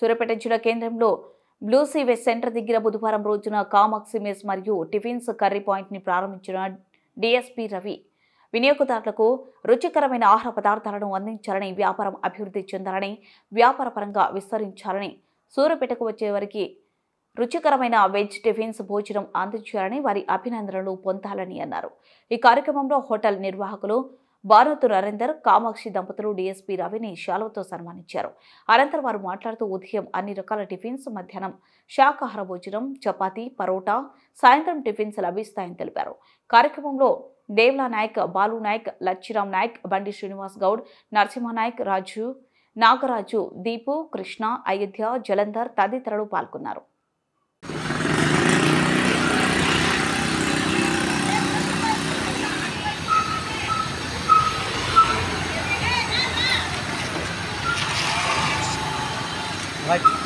సూర్యాపేట జిల్లా కేంద్రంలో blue sewage centre దగ్గర బుధవారం రోజున కామాక్షి మెస్ మరియు టిఫిన్స్ కర్రీ పాయింట్ ని ప్రారంభించిన డీఎస్పీ రవి వినియోగదారులకు రుచికరమైన ఆహార పదార్థాలను అందించాలని, వ్యాపారం అభివృద్ధి చెందాలని, వ్యాపార పరంగా విస్తరించాలని, సూర్యాపేటకు వచ్చే వారికి రుచికరమైన వెజ్ టిఫిన్స్ భోజనం అందించాలని, వారి అభినందనలు పొందాలని అన్నారు. ఈ కార్యక్రమంలో హోటల్ నిర్వాహకులు భానుతు నరేందర్, కామాక్షి దంపతులు డీఎస్పీ రవిని శాలువతో సన్మానించారు. అనంతరం వారు మాట్లాడుతూ ఉదయం అన్ని రకాల టిఫిన్స్, మధ్యాహ్నం శాకాహార భోజనం, చపాతీ, పరోటా, సాయంత్రం టిఫిన్స్ లభిస్తాయని తెలిపారు. కార్యక్రమంలో దేవ్లా నాయక్, బాలు నాయక్, లచ్చిరామ్ నాయక్, బండి శ్రీనివాస్ గౌడ్, నరసింహ నాయక్, రాజు, నాగరాజు, దీపు, కృష్ణ, అయోధ్య, జలంధర్ తదితరులు పాల్గొన్నారు. Right.